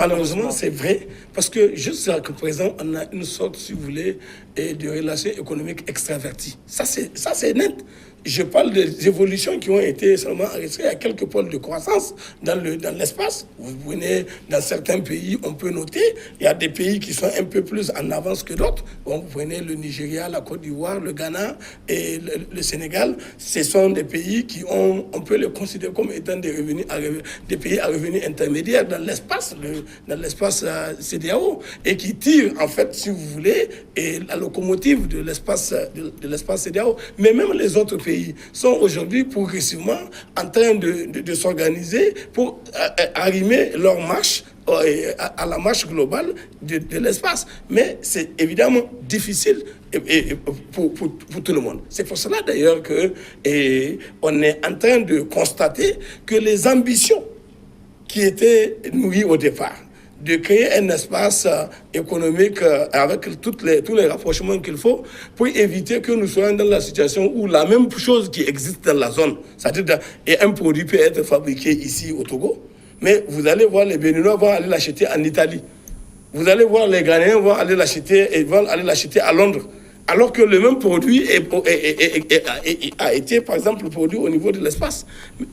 Malheureusement, c'est vrai, parce que jusqu'à présent, on a une sorte, si vous voulez, de relations économiques extraverties. Ça, c'est net. Je parle des évolutions qui ont été seulement enregistrées à quelques pôles de croissance dans l'espace. Vous venez dans certains pays, on peut noter, il y a des pays qui sont un peu plus en avance que d'autres. Bon, vous prenez le Nigeria, la Côte d'Ivoire, le Ghana et le Sénégal. Ce sont des pays qui ont, on peut les considérer comme étant des pays à revenus intermédiaires dans l'espace CEDEAO, et qui tirent, en fait, si vous voulez, la locomotive de l'espace CEDEAO. Mais même les autres pays sont aujourd'hui progressivement en train de s'organiser pour arrimer leur marche à la marche globale de l'espace. Mais c'est évidemment difficile pour tout le monde. C'est pour cela d'ailleurs qu'on est en train de constater que les ambitions qui étaient nourries au départ, de créer un espace économique avec tous les rapprochements qu'il faut pour éviter que nous soyons dans la situation où la même chose qui existe dans la zone, c'est-à-dire un produit peut être fabriqué ici au Togo, mais vous allez voir les Béninois vont aller l'acheter en Italie. Vous allez voir les Ghanéens vont aller l'acheter à Londres. Alors que le même produit a été, par exemple, produit au niveau de l'espace.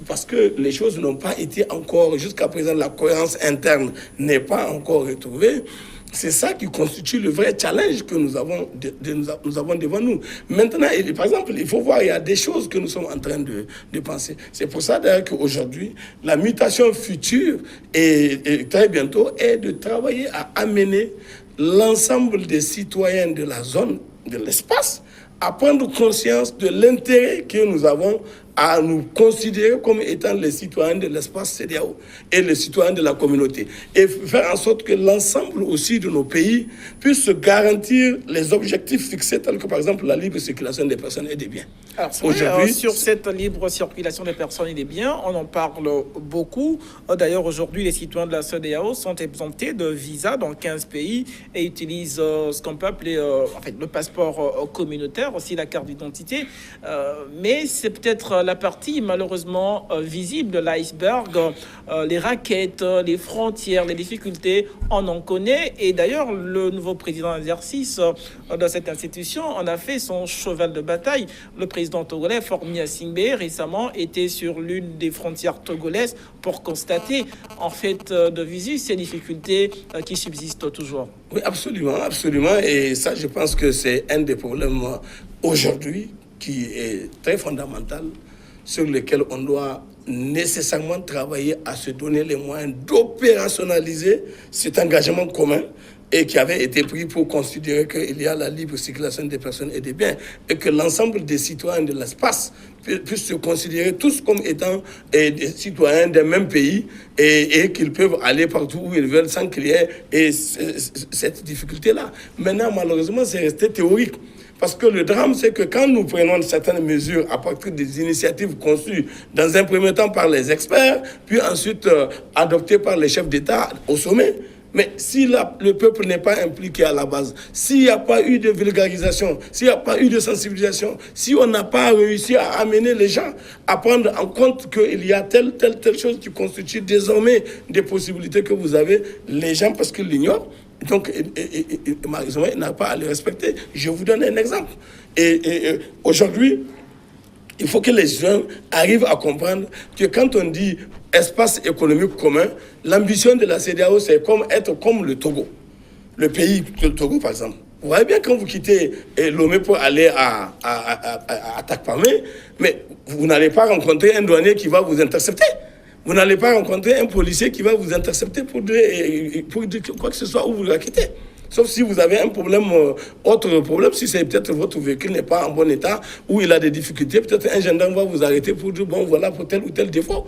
Parce que les choses n'ont pas été encore, jusqu'à présent, la cohérence interne n'est pas encore retrouvée. C'est ça qui constitue le vrai challenge que nous avons devant nous. Maintenant, par exemple, il faut voir, il y a des choses que nous sommes en train de penser. C'est pour ça d'ailleurs qu'aujourd'hui, la mutation future, et très bientôt, est de travailler à amener l'ensemble des citoyens de la zone, de l'espace, à prendre conscience de l'intérêt que nous avons à nous considérer comme étant les citoyens de l'espace CEDEAO et les citoyens de la communauté. Et faire en sorte que l'ensemble aussi de nos pays puissent se garantir les objectifs fixés, tels que par exemple la libre circulation des personnes et des biens. Alors, aujourd'hui, sur cette libre circulation des personnes et des biens, on en parle beaucoup. D'ailleurs, aujourd'hui, les citoyens de la CEDEAO sont exemptés de visa dans 15 pays et utilisent ce qu'on peut appeler le passeport communautaire, aussi la carte d'identité. Mais c'est peut-être la partie malheureusement visible de l'iceberg. Les raquettes, les frontières, les difficultés, on en connaît. Et d'ailleurs, le nouveau président d'exercice de cette institution en a fait son cheval de bataille. Le président togolais, Faure Gnassingbé, récemment était sur l'une des frontières togolaises pour constater, en fait, de visu, ces difficultés qui subsistent toujours. Oui, absolument, absolument. Et ça, je pense que c'est un des problèmes aujourd'hui qui est très fondamental, sur lequel on doit nécessairement travailler à se donner les moyens d'opérationnaliser cet engagement commun et qui avait été pris pour considérer qu'il y a la libre circulation des personnes et des biens et que l'ensemble des citoyens de l'espace puissent se considérer tous comme étant des citoyens d'un même pays et qu'ils peuvent aller partout où ils veulent sans qu'il y ait cette difficulté-là. Maintenant, malheureusement, c'est resté théorique. Parce que le drame, c'est que quand nous prenons certaines mesures à partir des initiatives conçues dans un premier temps par les experts, puis ensuite adoptées par les chefs d'État au sommet, mais si le peuple n'est pas impliqué à la base, s'il n'y a pas eu de vulgarisation, s'il n'y a pas eu de sensibilisation, si on n'a pas réussi à amener les gens à prendre en compte qu'il y a telle chose qui constitue désormais des possibilités que vous avez, les gens, parce qu'ils l'ignorent, donc, malheureusement, il n'a pas à le respecter. Je vous donne un exemple. Et aujourd'hui, il faut que les gens arrivent à comprendre que quand on dit espace économique commun, l'ambition de la CEDEAO, c'est être comme le Togo. Le pays, le Togo, par exemple. Vous voyez bien, quand vous quittez Lomé pour aller à Takpamé, mais vous n'allez pas rencontrer un douanier qui va vous intercepter. Vous n'allez pas rencontrer un policier qui va vous intercepter pour dire quoi que ce soit où vous la quittez. Sauf si vous avez un problème, autre problème, si c'est peut-être votre véhicule n'est pas en bon état, ou il a des difficultés, peut-être un gendarme va vous arrêter pour dire, bon, voilà, pour tel ou tel défaut.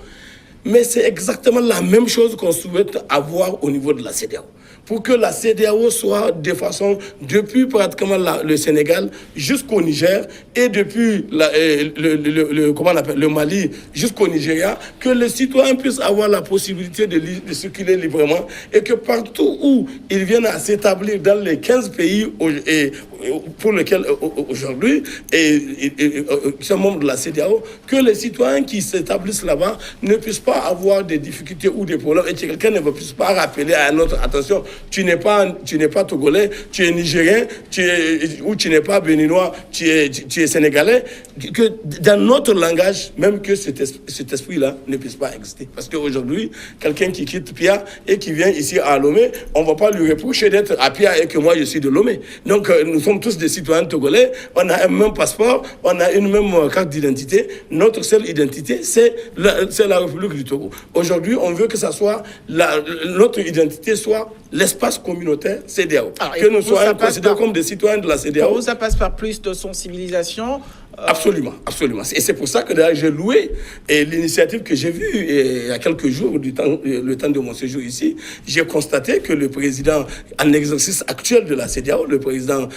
Mais c'est exactement la même chose qu'on souhaite avoir au niveau de la CEDEAO. pour que la CEDEAO soit de façon, depuis pratiquement le Sénégal jusqu'au Niger et depuis le Mali jusqu'au Nigeria, que les citoyens puissent avoir la possibilité de circuler librement et que partout où ils viennent à s'établir dans les 15 pays pour lesquels aujourd'hui ils sont membres de la CEDEAO, que les citoyens qui s'établissent là-bas ne puissent pas avoir des difficultés ou des problèmes et que quelqu'un ne puisse pas rappeler à un autre, attention, tu n'es pas togolais, tu es nigérien, ou tu n'es pas béninois, tu es sénégalais, que dans notre langage, même que cet esprit-là ne puisse pas exister. Parce qu'aujourd'hui, quelqu'un qui quitte Pia et qui vient ici à Lomé, on ne va pas lui reprocher d'être à Pia et que moi je suis de Lomé. Donc nous sommes tous des citoyens togolais, on a un même passeport, on a une même carte d'identité. Notre seule identité, c'est la République du Togo. Aujourd'hui, on veut que ça soit notre identité soit l'espace communautaire CEDEAO. Que nous soyons considérés comme des citoyens de la CEDEAO. Ça passe par plus de sensibilisation. Absolument, absolument. Et c'est pour ça que d'ailleurs j'ai loué l'initiative que j'ai vue il y a quelques jours, le temps de mon séjour ici. J'ai constaté que le président en exercice actuel de la CEDEAO, le président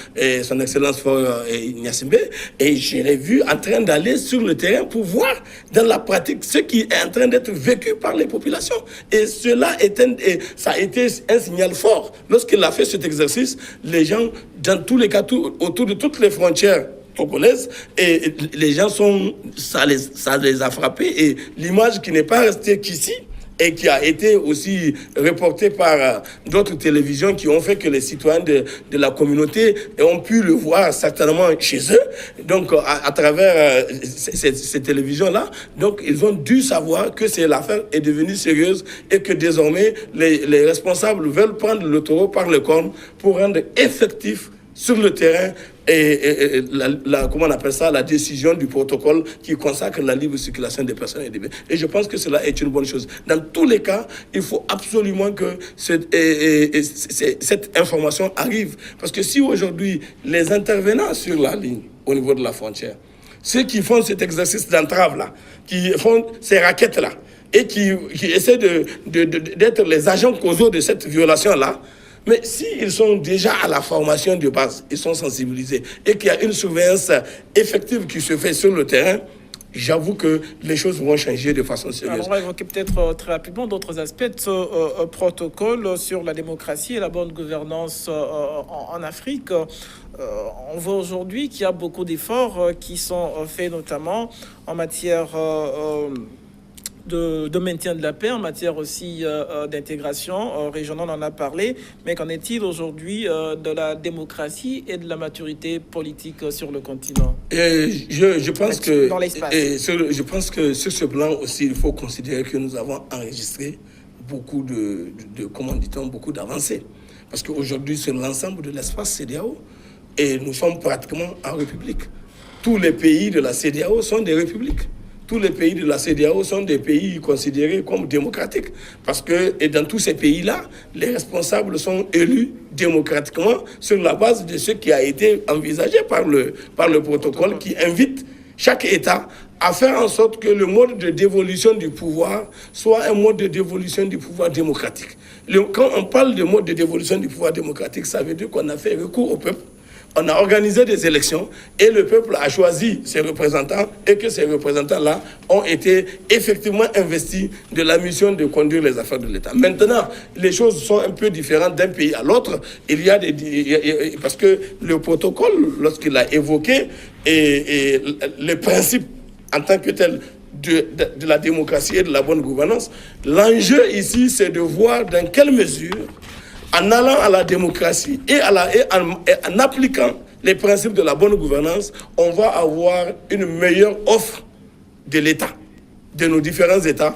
son Excellence Faure Gnassingbé, et je l'ai vu en train d'aller sur le terrain pour voir dans la pratique ce qui est en train d'être vécu par les populations. Et ça a été un signal fort. Lorsqu'il a fait cet exercice, les gens, dans tous les cas, autour de toutes les frontières togolaises, et les gens ça les a frappés, et l'image qui n'est pas restée qu'ici et qui a été aussi reportée par d'autres télévisions qui ont fait que les citoyens de la communauté ont pu le voir certainement chez eux, donc à travers ces télévisions-là. Donc ils ont dû savoir que l'affaire est devenue sérieuse et que désormais les responsables veulent prendre le taureau par le cornes pour rendre effectif sur le terrain comment on appelle ça, la décision du protocole qui consacre la libre circulation des personnes et des biens. Et je pense que cela est une bonne chose. Dans tous les cas, il faut absolument que cette information arrive. Parce que si aujourd'hui, les intervenants sur la ligne, au niveau de la frontière, ceux qui font cet exercice d'entrave-là, qui font ces raquettes-là, et qui essaient d'être les agents causaux de cette violation-là, mais s'ils sont déjà à la formation de base, ils sont sensibilisés et qu'il y a une surveillance effective qui se fait sur le terrain, j'avoue que les choses vont changer de façon sérieuse. Alors, on va évoquer peut-être très rapidement d'autres aspects de ce protocole sur la démocratie et la bonne gouvernance en Afrique. On voit aujourd'hui qu'il y a beaucoup d'efforts qui sont faits notamment en matière de maintien de la paix, en matière aussi d'intégration régionale, on en a parlé, mais qu'en est-il aujourd'hui de la démocratie et de la maturité politique sur le continent? Je pense que dans l'espace. Je pense que sur ce plan aussi, il faut considérer que nous avons enregistré beaucoup beaucoup d'avancées. Parce qu'aujourd'hui, sur l'ensemble de l'espace CEDEAO, et nous sommes pratiquement en république. Tous les pays de la CEDEAO sont des républiques. Tous les pays de la CEDEAO sont des pays considérés comme démocratiques. Parce que et dans tous ces pays-là, les responsables sont élus démocratiquement sur la base de ce qui a été envisagé par le protocole qui invite chaque État à faire en sorte que le mode de dévolution du pouvoir soit un mode de dévolution du pouvoir démocratique. Quand on parle de mode de dévolution du pouvoir démocratique, ça veut dire qu'on a fait recours au peuple. On a organisé des élections et le peuple a choisi ses représentants et que ces représentants-là ont été effectivement investis de la mission de conduire les affaires de l'État. Maintenant, les choses sont un peu différentes d'un pays à l'autre. Parce que le protocole, lorsqu'il a évoqué les principes en tant que tel de la démocratie et de la bonne gouvernance, l'enjeu ici, c'est de voir dans quelle mesure, en allant à la démocratie et en appliquant les principes de la bonne gouvernance, on va avoir une meilleure offre de l'État, de nos différents États.